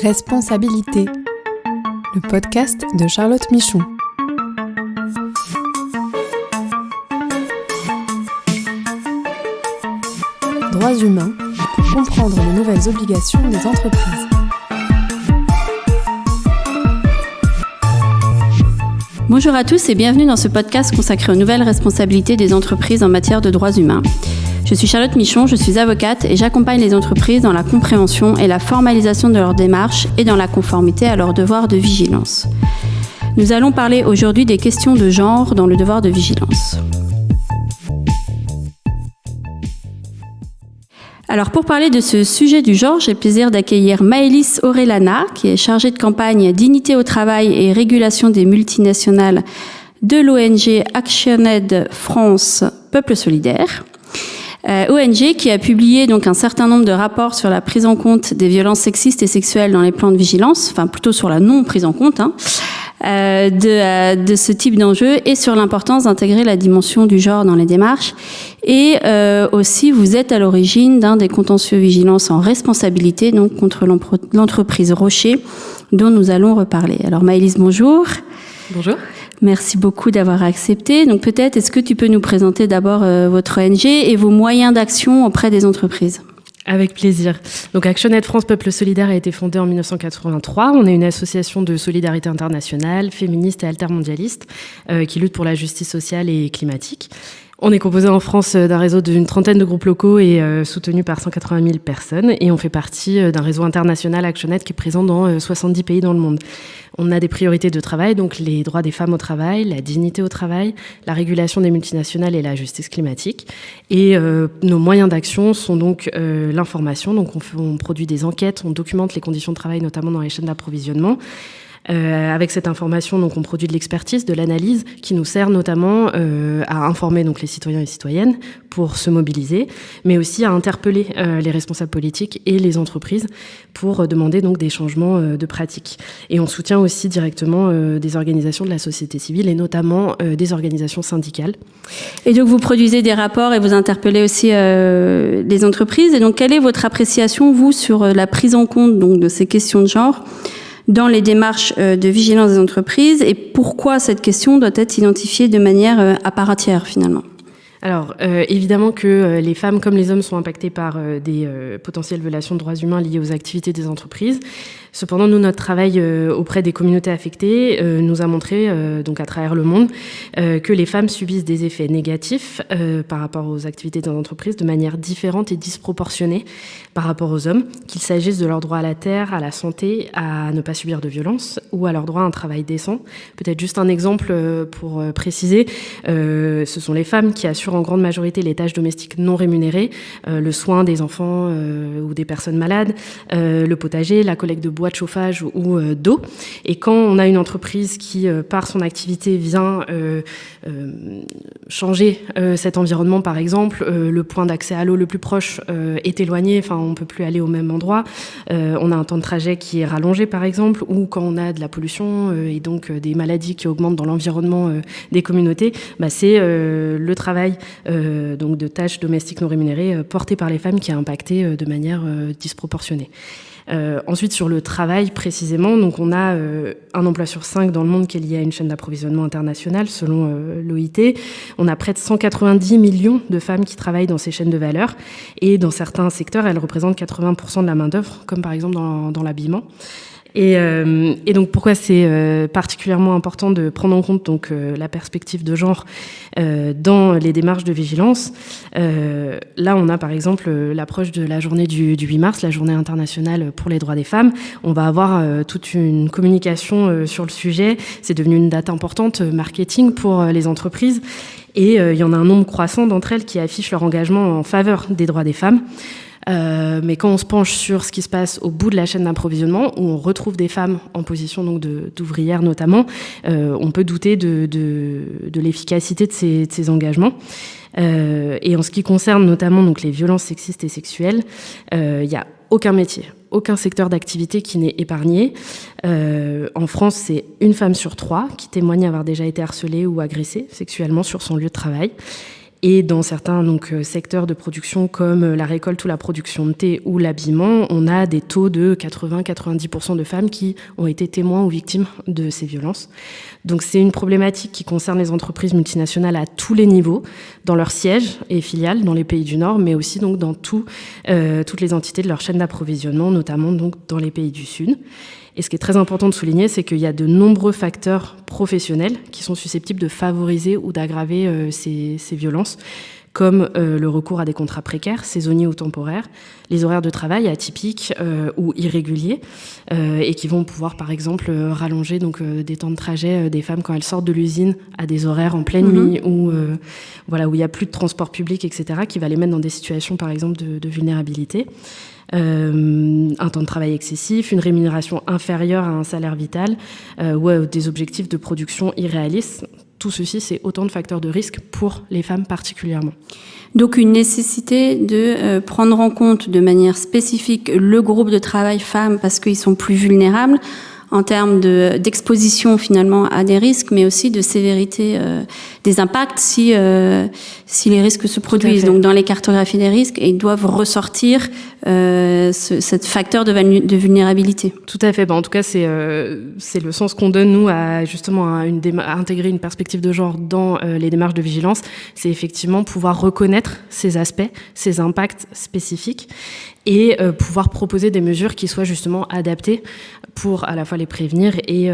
Responsabilité, le podcast de Charlotte Michon. Droits humains pour comprendre les nouvelles obligations des entreprises. Bonjour à tous et bienvenue dans ce podcast consacré aux nouvelles responsabilités des entreprises en matière de droits humains. Je suis Charlotte Michon, je suis avocate et j'accompagne les entreprises dans la compréhension et la formalisation de leurs démarches et dans la conformité à leurs devoirs de vigilance. Nous allons parler aujourd'hui des questions de genre dans le devoir de vigilance. Alors pour parler de ce sujet du genre, j'ai le plaisir d'accueillir Maëlys Orellana, qui est chargée de campagne dignité au travail et régulation des multinationales de l'ONG ActionAid France Peuple Solidaire. ONG qui a publié donc un certain nombre de rapports sur la prise en compte des violences sexistes et sexuelles dans les plans de vigilance, enfin plutôt sur la non prise en compte de ce type d'enjeu et sur l'importance d'intégrer la dimension du genre dans les démarches. Et aussi, vous êtes à l'origine d'un des contentieux vigilance en responsabilité, donc contre l'entreprise Rocher, dont nous allons reparler. Alors Maëlys, bonjour. Bonjour. Merci beaucoup d'avoir accepté. Donc peut-être, est-ce que tu peux nous présenter d'abord votre ONG et vos moyens d'action auprès des entreprises ? Avec plaisir. Donc ActionAid France Peuple Solidaire a été fondée en 1983. On est une association de solidarité internationale, féministe et altermondialiste qui lutte pour la justice sociale et climatique. On est composé en France d'un réseau d'une trentaine de groupes locaux et soutenu par 180 000 personnes. Et on fait partie d'un réseau international ActionAid qui est présent dans 70 pays dans le monde. On a des priorités de travail, donc les droits des femmes au travail, la dignité au travail, la régulation des multinationales et la justice climatique. Et nos moyens d'action sont donc l'information. Donc on produit des enquêtes, on documente les conditions de travail, notamment dans les chaînes d'approvisionnement. Avec cette information, donc, on produit de l'expertise, de l'analyse, qui nous sert notamment à informer donc, les citoyens et citoyennes pour se mobiliser, mais aussi à interpeller les responsables politiques et les entreprises pour demander donc, des changements de pratiques. Et on soutient aussi directement des organisations de la société civile et notamment des organisations syndicales. Et donc, vous produisez des rapports et vous interpellez aussi les entreprises. Et donc, quelle est votre appréciation, vous, sur la prise en compte donc, de ces questions de genre dans les démarches de vigilance des entreprises et pourquoi cette question doit être identifiée de manière à part entière finalement ? Alors, évidemment que les femmes comme les hommes sont impactés par des potentielles violations de droits humains liées aux activités des entreprises. Cependant, nous, notre travail auprès des communautés affectées nous a montré, donc à travers le monde, que les femmes subissent des effets négatifs par rapport aux activités des entreprises de manière différente et disproportionnée par rapport aux hommes, qu'il s'agisse de leur droit à la terre, à la santé, à ne pas subir de violence ou à leur droit à un travail décent. Peut-être juste un exemple pour préciser, ce sont les femmes qui assurent en grande majorité les tâches domestiques non rémunérées, le soin des enfants ou des personnes malades, le potager, la collecte de bois de chauffage ou d'eau. Et quand on a une entreprise qui, par son activité, vient changer cet environnement, par exemple, le point d'accès à l'eau le plus proche est éloigné, enfin on ne peut plus aller au même endroit, on a un temps de trajet qui est rallongé, par exemple, ou quand on a de la pollution et donc des maladies qui augmentent dans l'environnement des communautés, c'est le travail donc de tâches domestiques non rémunérées portées par les femmes qui a impacté de manière disproportionnée. Ensuite, sur le travail précisément, donc on a un emploi sur 5 dans le monde qui est lié à une chaîne d'approvisionnement internationale selon l'OIT. On a près de 190 millions de femmes qui travaillent dans ces chaînes de valeur et dans certains secteurs, elles représentent 80% de la main-d'œuvre, comme par exemple dans l'habillement. Et donc pourquoi c'est particulièrement important de prendre en compte donc la perspective de genre dans les démarches de vigilance. Là, on a par exemple l'approche de la journée du 8 mars, la journée internationale pour les droits des femmes. On va avoir toute une communication sur le sujet. C'est devenu une date importante marketing pour les entreprises. Et il y en a un nombre croissant d'entre elles qui affichent leur engagement en faveur des droits des femmes. Mais quand on se penche sur ce qui se passe au bout de la chaîne d'approvisionnement, où on retrouve des femmes en position donc d'ouvrières notamment, on peut douter de l'efficacité de ces engagements. Et en ce qui concerne notamment donc, les violences sexistes et sexuelles, il n'y a aucun métier, aucun secteur d'activité qui n'est épargné. En France, c'est 1 femme sur 3 qui témoigne avoir déjà été harcelée ou agressée sexuellement sur son lieu de travail. Et dans certains secteurs de production comme la récolte ou la production de thé ou l'habillement, on a des taux de 80-90% de femmes qui ont été témoins ou victimes de ces violences. Donc c'est une problématique qui concerne les entreprises multinationales à tous les niveaux, dans leurs sièges et filiales dans les pays du Nord, mais aussi donc dans toutes les entités de leur chaîne d'approvisionnement, notamment donc dans les pays du Sud. Et ce qui est très important de souligner, c'est qu'il y a de nombreux facteurs professionnels qui sont susceptibles de favoriser ou d'aggraver ces violences, comme le recours à des contrats précaires, saisonniers ou temporaires, les horaires de travail atypiques ou irréguliers, et qui vont pouvoir, par exemple, rallonger des temps de trajet des femmes quand elles sortent de l'usine à des horaires en pleine nuit, où il n'y a plus de transport public, etc., qui va les mettre dans des situations, par exemple, de vulnérabilité. Un temps de travail excessif, une rémunération inférieure à un salaire vital ou des objectifs de production irréalistes. Tout ceci, c'est autant de facteurs de risque pour les femmes particulièrement. Donc une nécessité de prendre en compte de manière spécifique le groupe de travail femmes parce qu'ils sont plus vulnérables en termes d'exposition finalement à des risques, mais aussi de sévérité des impacts si les risques se produisent. Donc dans les cartographies des risques, ils doivent ressortir ce facteur de vulnérabilité. Tout à fait. En tout cas, c'est le sens qu'on donne, nous, à intégrer une perspective de genre dans les démarches de vigilance. C'est effectivement pouvoir reconnaître ces aspects, ces impacts spécifiques et pouvoir proposer des mesures qui soient justement adaptées pour à la fois les prévenir et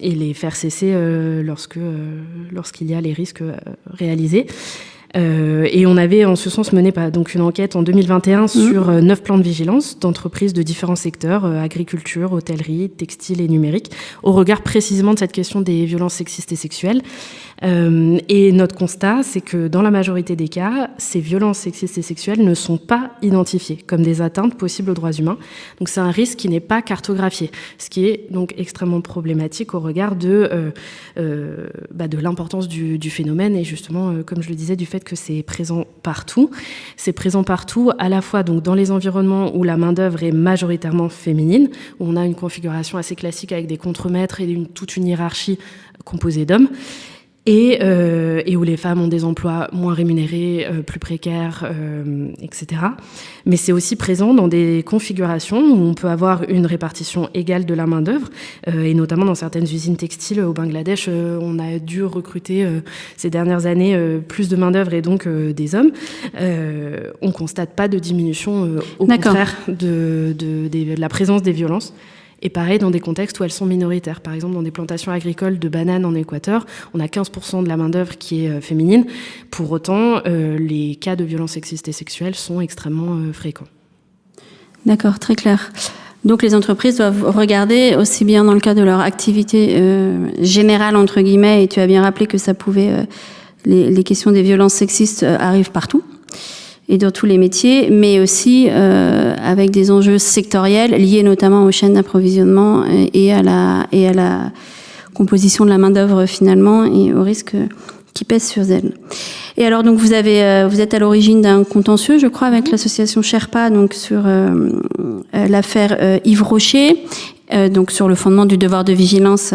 les faire cesser lorsqu'il y a les risques réalisés. Et on avait en ce sens mené une enquête en 2021 sur 9 plans de vigilance d'entreprises de différents secteurs, agriculture, hôtellerie, textile et numérique, au regard précisément de cette question des violences sexistes et sexuelles. Et notre constat, c'est que dans la majorité des cas, ces violences sexistes et sexuelles ne sont pas identifiées comme des atteintes possibles aux droits humains. Donc c'est un risque qui n'est pas cartographié, ce qui est donc extrêmement problématique au regard de l'importance du phénomène et justement, comme je le disais, du fait que c'est présent partout. C'est présent partout, à la fois donc dans les environnements où la main-d'œuvre est majoritairement féminine, où on a une configuration assez classique avec des contremaîtres et toute une hiérarchie composée d'hommes. Et où les femmes ont des emplois moins rémunérés, plus précaires, etc. Mais c'est aussi présent dans des configurations où on peut avoir une répartition égale de la main-d'œuvre, et notamment dans certaines usines textiles au Bangladesh, on a dû recruter ces dernières années plus de main-d'œuvre et donc des hommes. On constate pas de diminution, au contraire, de la présence des violences. Et pareil, dans des contextes où elles sont minoritaires. Par exemple, dans des plantations agricoles de bananes en Équateur, on a 15% de la main-d'œuvre qui est féminine. Pour autant, les cas de violences sexistes et sexuelles sont extrêmement fréquents. D'accord, très clair. Donc les entreprises doivent regarder aussi bien dans le cas de leur activité générale, entre guillemets, et tu as bien rappelé que ça pouvait... les questions des violences sexistes arrivent partout et dans tous les métiers, mais aussi avec des enjeux sectoriels liés notamment aux chaînes d'approvisionnement et à la composition de la main-d'œuvre finalement et aux risques qui pèsent sur elles. Et alors donc vous êtes à l'origine d'un contentieux, je crois, avec l'association Sherpa, donc sur l'affaire Yves Rocher, donc sur le fondement du devoir de vigilance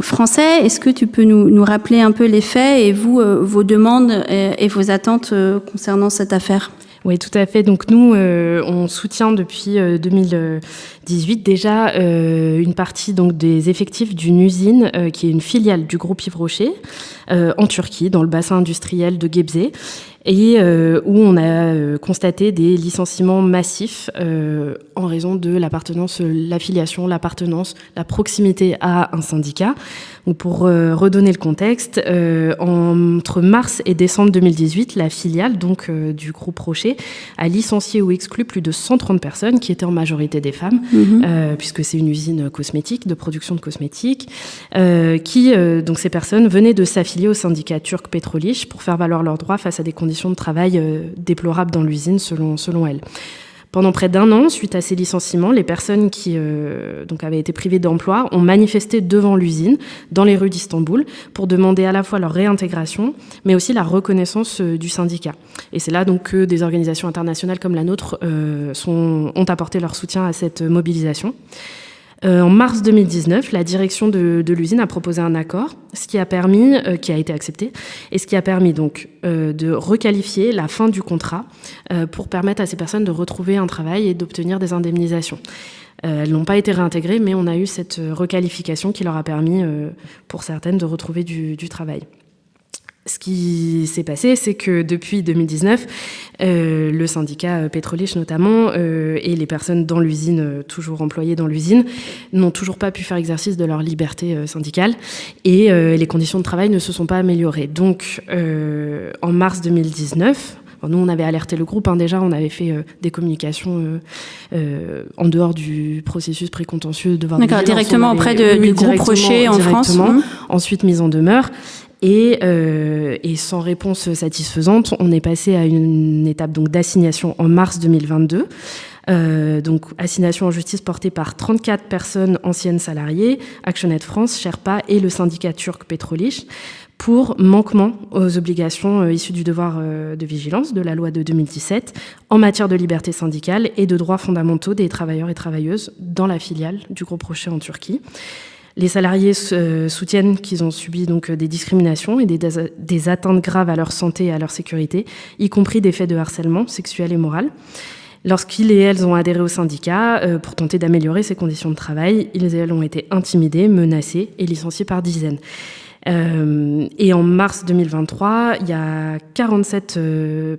français. Est-ce que tu peux nous rappeler un peu les faits et vos demandes et vos attentes concernant cette affaire ? Oui, tout à fait. Donc nous, on soutient depuis 2018 déjà une partie donc des effectifs d'une usine qui est une filiale du groupe Yves Rocher en Turquie, dans le bassin industriel de Gebze, et où on a constaté des licenciements massifs en raison de l'affiliation, l'appartenance, la proximité à un syndicat. Donc pour redonner le contexte, entre mars et décembre 2018, la filiale donc du groupe Rocher a licencié ou exclu plus de 130 personnes qui étaient en majorité des femmes, puisque c'est une usine cosmétique, de production de cosmétiques, donc ces personnes venaient de s'affilier au syndicat turc Petrolish pour faire valoir leurs droits face à des conditions de travail déplorables dans l'usine selon elles. Pendant près d'1 an, suite à ces licenciements, les personnes qui donc avaient été privées d'emploi ont manifesté devant l'usine, dans les rues d'Istanbul, pour demander à la fois leur réintégration, mais aussi la reconnaissance du syndicat. Et c'est là donc que des organisations internationales comme la nôtre ont apporté leur soutien à cette mobilisation. En mars 2019, la direction de l'usine a proposé un accord, ce qui a permis, qui a été accepté, et ce qui a permis donc de requalifier la fin du contrat pour permettre à ces personnes de retrouver un travail et d'obtenir des indemnisations. Elles n'ont pas été réintégrées, mais on a eu cette requalification qui leur a permis, pour certaines, de retrouver du travail. Ce qui s'est passé, c'est que depuis 2019, le syndicat Petrolich notamment, et les personnes dans l'usine, toujours employées dans l'usine, n'ont toujours pas pu faire exercice de leur liberté syndicale et les conditions de travail ne se sont pas améliorées. Donc, en mars 2019, nous, on avait alerté le groupe, déjà, on avait fait des communications en dehors du processus précontentieux de D'accord, directement auprès du groupe Rocher en France. Ensuite, mise en demeure. Et sans réponse satisfaisante, on est passé à une étape donc d'assignation en mars 2022. Donc assignation en justice portée par 34 personnes anciennes salariées, ActionAid France, Sherpa et le syndicat turc Petrolich, pour manquement aux obligations issues du devoir de vigilance de la loi de 2017 en matière de liberté syndicale et de droits fondamentaux des travailleurs et travailleuses dans la filiale du groupe Rocher en Turquie. Les salariés soutiennent qu'ils ont subi donc des discriminations et des atteintes graves à leur santé et à leur sécurité, y compris des faits de harcèlement sexuel et moral. Lorsqu'ils et elles ont adhéré au syndicat pour tenter d'améliorer ces conditions de travail, ils et elles ont été intimidés, menacés et licenciés par dizaines. Et en mars 2023, il y a 47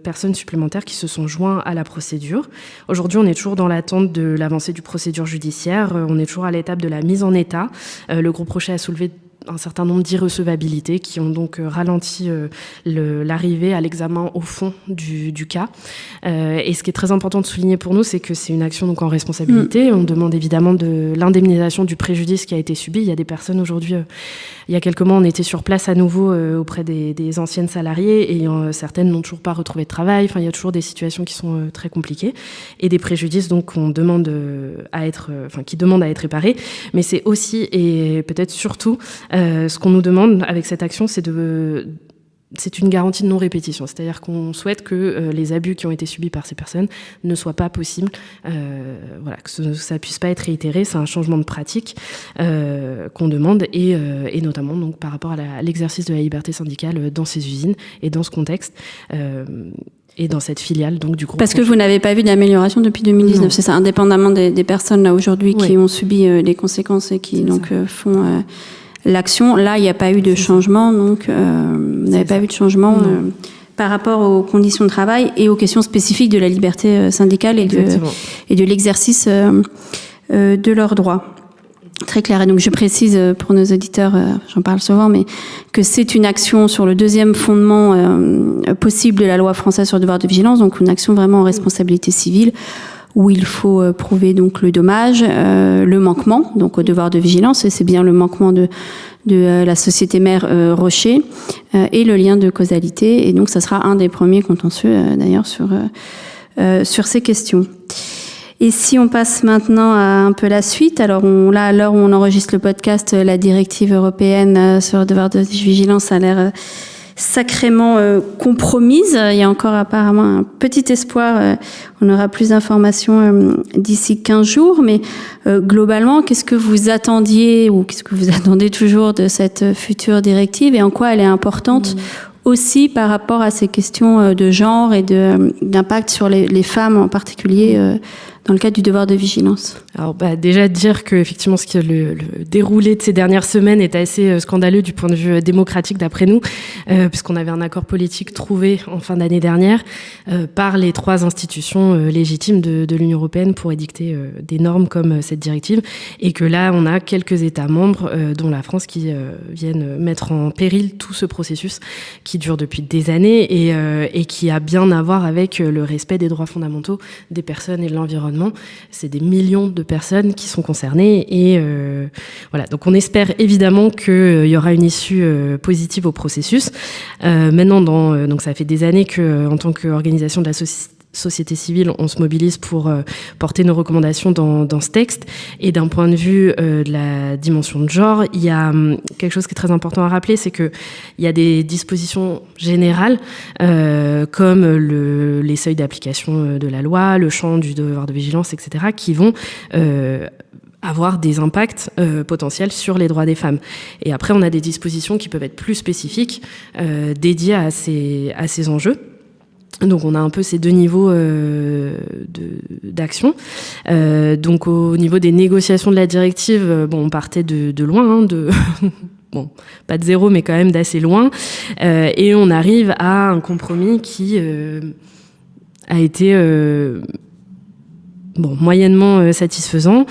personnes supplémentaires qui se sont joints à la procédure. Aujourd'hui, on est toujours dans l'attente de l'avancée du procédure judiciaire. On est toujours à l'étape de la mise en état. Le groupe Rocher a soulevé un certain nombre d'irrecevabilités qui ont donc ralenti l'arrivée à l'examen au fond du cas. Et ce qui est très important de souligner pour nous, c'est que c'est une action donc en responsabilité. On demande évidemment de l'indemnisation du préjudice qui a été subi. Il y a des personnes aujourd'hui, il y a quelques mois, on était sur place à nouveau auprès des anciennes salariées et certaines n'ont toujours pas retrouvé de travail. Enfin, il y a toujours des situations qui sont très compliquées et des préjudices donc qu'on demande qui demandent à être réparés. Mais c'est aussi et peut-être surtout ce qu'on nous demande avec cette action, c'est une garantie de non-répétition. C'est-à-dire qu'on souhaite que les abus qui ont été subis par ces personnes ne soient pas possibles, que ça puisse pas être réitéré. C'est un changement de pratique qu'on demande et notamment donc, par rapport à l'exercice de la liberté syndicale dans ces usines et dans ce contexte. Et dans cette filiale donc du groupe. Parce que vous n'avez pas vu d'amélioration depuis 2019, non. C'est ça, indépendamment des personnes là aujourd'hui qui ont subi les conséquences et qui font l'action. Là, il n'y a pas eu de changement, donc vous n'avez pas vu de changement par rapport aux conditions de travail et aux questions spécifiques de la liberté syndicale et de l'exercice de leurs droits. Très clair. Et donc, je précise pour nos auditeurs, j'en parle souvent, mais que c'est une action sur le deuxième fondement possible de la loi française sur le devoir de vigilance, donc une action vraiment en responsabilité civile, où il faut prouver donc le dommage, le manquement, donc au devoir de vigilance, et c'est bien le manquement de la société mère Rocher, et le lien de causalité. Et donc, ça sera un des premiers contentieux, d'ailleurs, sur ces questions. Et si on passe maintenant à un peu la suite, alors à l'heure où on enregistre le podcast, la directive européenne sur le devoir de vigilance a l'air sacrément compromise. Il y a encore apparemment un petit espoir. On aura plus d'informations d'ici 15 jours. Mais globalement, qu'est-ce que vous attendiez ou qu'est-ce que vous attendez toujours de cette future directive et en quoi elle est importante aussi par rapport à ces questions de genre et d'impact sur les femmes en particulier dans le cadre du devoir de vigilance? Alors déjà dire que effectivement le déroulé de ces dernières semaines est assez scandaleux du point de vue démocratique d'après nous, puisqu'on avait un accord politique trouvé en fin d'année dernière par les 3 institutions légitimes de l'Union européenne pour édicter des normes comme cette directive, et que là on a quelques États membres dont la France qui viennent mettre en péril tout ce processus qui dure depuis des années et qui a bien à voir avec le respect des droits fondamentaux des personnes et de l'environnement. C'est des millions de personnes qui sont concernées et voilà. Donc on espère évidemment qu'il y aura une issue positive au processus. Maintenant, donc ça fait des années que, en tant qu'organisation de la société civile, on se mobilise pour porter nos recommandations dans ce texte. Et d'un point de vue de la dimension de genre, il y a quelque chose qui est très important à rappeler, c'est que il y a des dispositions générales comme les seuils d'application de la loi, le champ du devoir de vigilance, etc., qui vont avoir des impacts potentiels sur les droits des femmes. Et après, on a des dispositions qui peuvent être plus spécifiques, dédiées à ces enjeux. Donc on a un peu ces deux niveaux d'action. Donc au niveau des négociations de la directive, on partait de loin, bon, pas de zéro, mais quand même d'assez loin. Et on arrive à un compromis qui a été moyennement satisfaisant.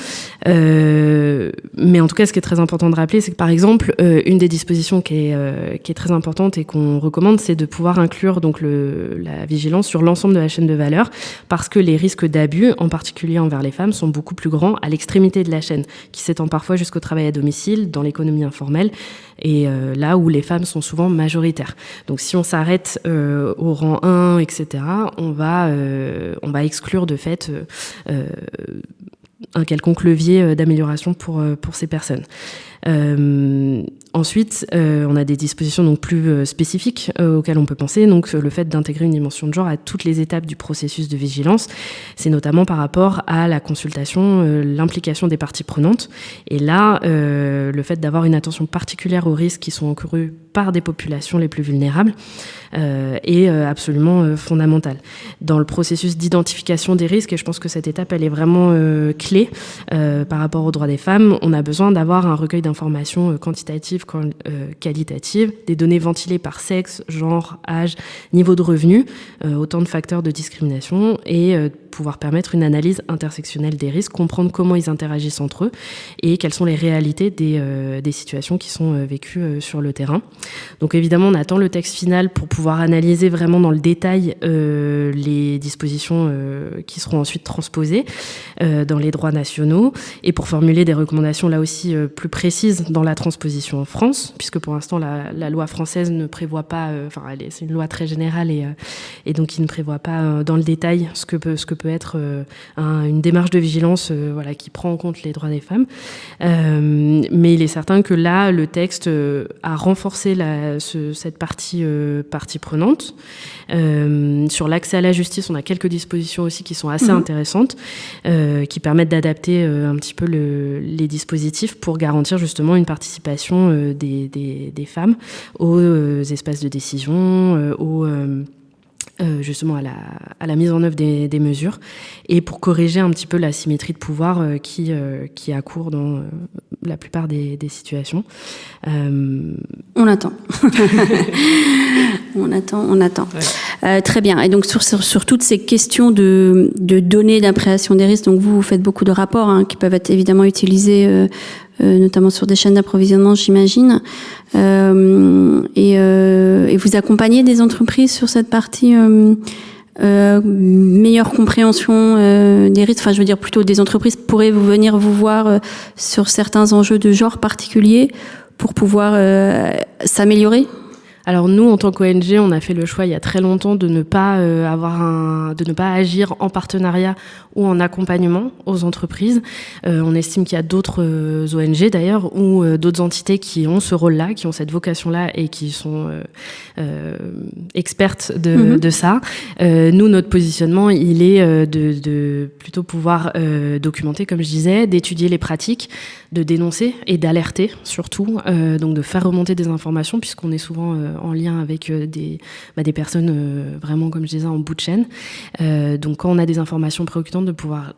Mais en tout cas, ce qui est très important de rappeler, c'est que par exemple, une des dispositions qui est très importante et qu'on recommande, c'est de pouvoir inclure donc la vigilance sur l'ensemble de la chaîne de valeur, parce que les risques d'abus, en particulier envers les femmes, sont beaucoup plus grands à l'extrémité de la chaîne, qui s'étend parfois jusqu'au travail à domicile, dans l'économie informelle, et là où les femmes sont souvent majoritaires. Donc si on s'arrête au rang 1, etc., on va exclure de fait un quelconque levier d'amélioration pour ces personnes. Ensuite, on a des dispositions donc plus spécifiques auxquelles on peut penser. Donc, le fait d'intégrer une dimension de genre à toutes les étapes du processus de vigilance, c'est notamment par rapport à la consultation, l'implication des parties prenantes. Et là, le fait d'avoir une attention particulière aux risques qui sont encourus par des populations les plus vulnérables est absolument fondamental. Dans le processus d'identification des risques, et je pense que cette étape, elle est vraiment clé par rapport aux droits des femmes, on a besoin d'avoir un recueil d'informations quantitatives, qualitatives, des données ventilées par sexe, genre, âge, niveau de revenu, autant de facteurs de discrimination, et pouvoir permettre une analyse intersectionnelle des risques, comprendre comment ils interagissent entre eux et quelles sont les réalités des situations qui sont vécues sur le terrain. Donc évidemment, on attend le texte final pour pouvoir analyser vraiment dans le détail les dispositions qui seront ensuite transposées dans les droits nationaux et pour formuler des recommandations là aussi plus précises dans la transposition en France, puisque pour l'instant la loi française ne prévoit pas, c'est une loi très générale et donc qui ne prévoit pas dans le détail ce que peut être une démarche de vigilance qui prend en compte les droits des femmes. Mais il est certain que là, le texte a renforcé cette partie prenante. Sur l'accès à la justice, on a quelques dispositions aussi qui sont assez intéressantes, qui permettent d'adapter un petit peu les dispositifs pour garantir justement une participation des femmes aux espaces de décision, justement à la mise en œuvre des mesures et pour corriger un petit peu la symétrie de pouvoir qui a cours dans la plupart des situations. On attend. On attend. Ouais. Très bien. Et donc sur toutes ces questions de données d'appréciation des risques, donc vous faites beaucoup de rapports qui peuvent être évidemment utilisés notamment sur des chaînes d'approvisionnement, j'imagine. Et vous accompagnez des entreprises sur cette partie meilleure compréhension des risques. Enfin, je veux dire plutôt des entreprises pourraient venir vous voir sur certains enjeux de genre particuliers pour pouvoir s'améliorer. Alors nous, en tant qu'ONG, on a fait le choix il y a très longtemps de ne pas agir en partenariat ou en accompagnement aux entreprises. On estime qu'il y a d'autres ONG d'ailleurs ou d'autres entités qui ont ce rôle-là, qui ont cette vocation-là et qui sont expertes de ça. Nous, notre positionnement, il est de plutôt pouvoir documenter, comme je disais, d'étudier les pratiques, de dénoncer et d'alerter surtout, donc de faire remonter des informations puisqu'on est souvent en lien avec des personnes vraiment, comme je disais, en bout de chaîne. Donc quand on a des informations préoccupantes, de pouvoir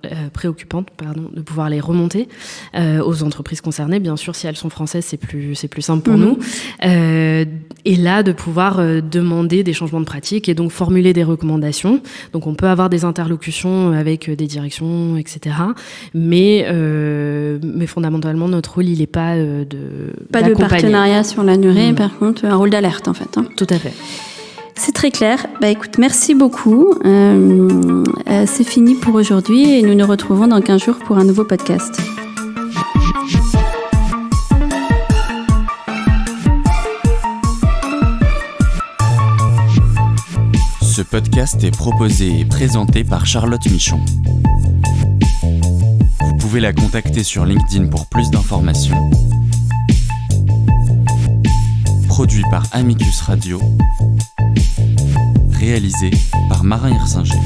les remonter aux entreprises concernées. Bien sûr, si elles sont françaises, c'est plus simple pour nous. Et là, de pouvoir demander des changements de pratiques et donc formuler des recommandations. Donc on peut avoir des interlocutions avec des directions, etc. Mais fondamentalement, notre rôle, il n'est pas de partenariat sur la durée, par contre, un rôle d'alerte en fait. Tout à fait. C'est très clair. Écoute, merci beaucoup. C'est fini pour aujourd'hui et nous nous retrouvons dans 15 jours pour un nouveau podcast. Ce podcast est proposé et présenté par Charlotte Michon. Vous pouvez la contacter sur LinkedIn pour plus d'informations. Produit par Amicus Radio. Réalisé par Marin Hirsinger.